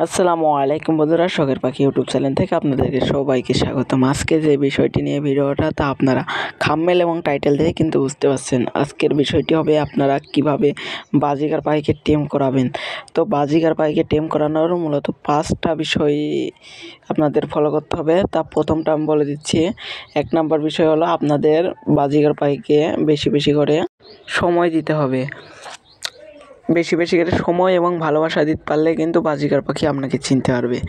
আসসালামু আলাইকুম বন্ধুরা, শখের পাখি ইউটিউব চ্যানেল থেকে আপনাদেরকে সবাইকে স্বাগতম। আজকে যে বিষয়টি নিয়ে ভিডিওটা তা আপনারা থাম্বনেল এবং টাইটেল থেকে কিন্তু বুঝতে পারছেন। আজকের বিষয়টি হবে আপনারা কিভাবে বাজিগার পাখিকে টেম করাবেন। তো বাজিগার পাখিকে টেম করানোর মূলত 5টা বিষয় আপনাদের ফলো করতে হবে। তা প্রথমটা আমি বলে দিচ্ছি। 1 নম্বর বিষয় হলো আপনাদের বাজিগার পাখিকে বেশি বেশি করে সময় দিতে হবে। বেশি বেশি করে সময় এবং ভালোবাসা দিতে পারলে কিন্তু বাজিগার পাখি আপনাকে চিনতে পারবে।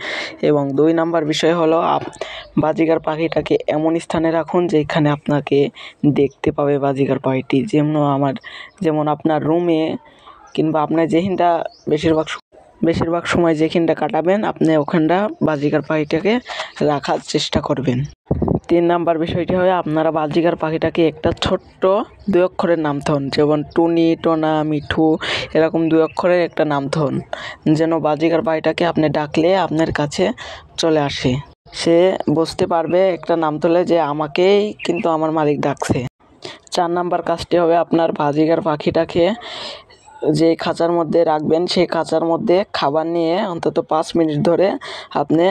এবং 2 নম্বর বিষয় হলো বাজিগার পাখিটাকে এমন স্থানে রাখুন যেখানে আপনাকে দেখতে পাবে বাজিগার পাখিটি। যেমন আপনার রুমে কিংবা আপনার যেখানটা বেশিরভাগ সময় যেখানটা কাটাবেন আপনি ওখানটা বাজিগার পাখিটাকে রাখার চেষ্টা করবেন। 3 নাম্বার বিষয়টি হয় আপনারা বাজিগার পাখিটাকে একটা ছোট্ট 2 অক্ষরের নামধন, যেমন টুনি, টোনা, মিঠু এরকম 2 অক্ষরের একটা নামধন, যেন বাজিগার পাখিটাকে আপনি ডাকলে আপনার কাছে চলে আসে। সে বুঝতে পারবে একটা নাম তোলে যে আমাকেই কিন্তু আমার মালিক ডাকছে। 4 নাম্বার কাজটি হবে আপনার বাজিগার পাখিটাকে যে খাঁচার মধ্যে রাখবেন সেই খাঁচার মধ্যে খাবার নিয়ে অন্তত 5 মিনিট ধরে আপনি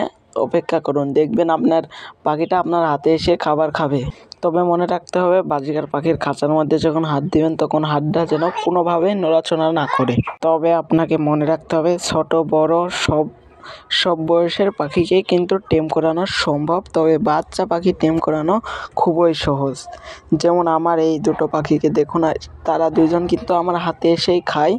অপেক্ষা করুন। দেখবেন আপনার পাখিটা আপনার হাতে এসে খাবার খাবে। তবে মনে রাখতে হবে বাজিগার পাখির খাঁচার মধ্যে যখন হাত দিবেন তখন হাতটা যেন কোনোভাবেই নড়াচড়া না করে। তবে আপনাকে মনে রাখতে হবে ছোট বড় সব বয়সের পাখিকেই কিন্তু টেম করানো সম্ভব। তবে বাচ্চা পাখি টেম করানো খুবই সহজ। যেমন আমার এই 2টো পাখিকে দেখুন, তারা 2জন কিন্তু আমার হাতে এসেই খায়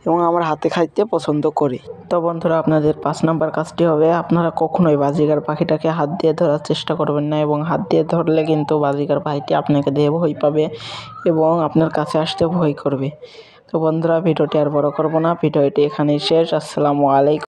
এবং আমার হাতে খাইতে পছন্দ করে। তো বন্ধুরা, আপনাদের 5 নাম্বার কাজটি হবে আপনারা কখনোই বাজিগার পাখিটাকে হাত দিয়ে ধরার চেষ্টা করবেন না, এবং হাত দিয়ে ধরলে কিন্তু বাজিগার পাখিটি আপনাকে দেখে ভয় পাবে এবং আপনার কাছে আসতে ভয় করবে। তো বন্ধুরা, ভিডিওটি আর বড় করব না, ভিডিওটি এখানেই শেষ। আসসালামু আলাইকুম।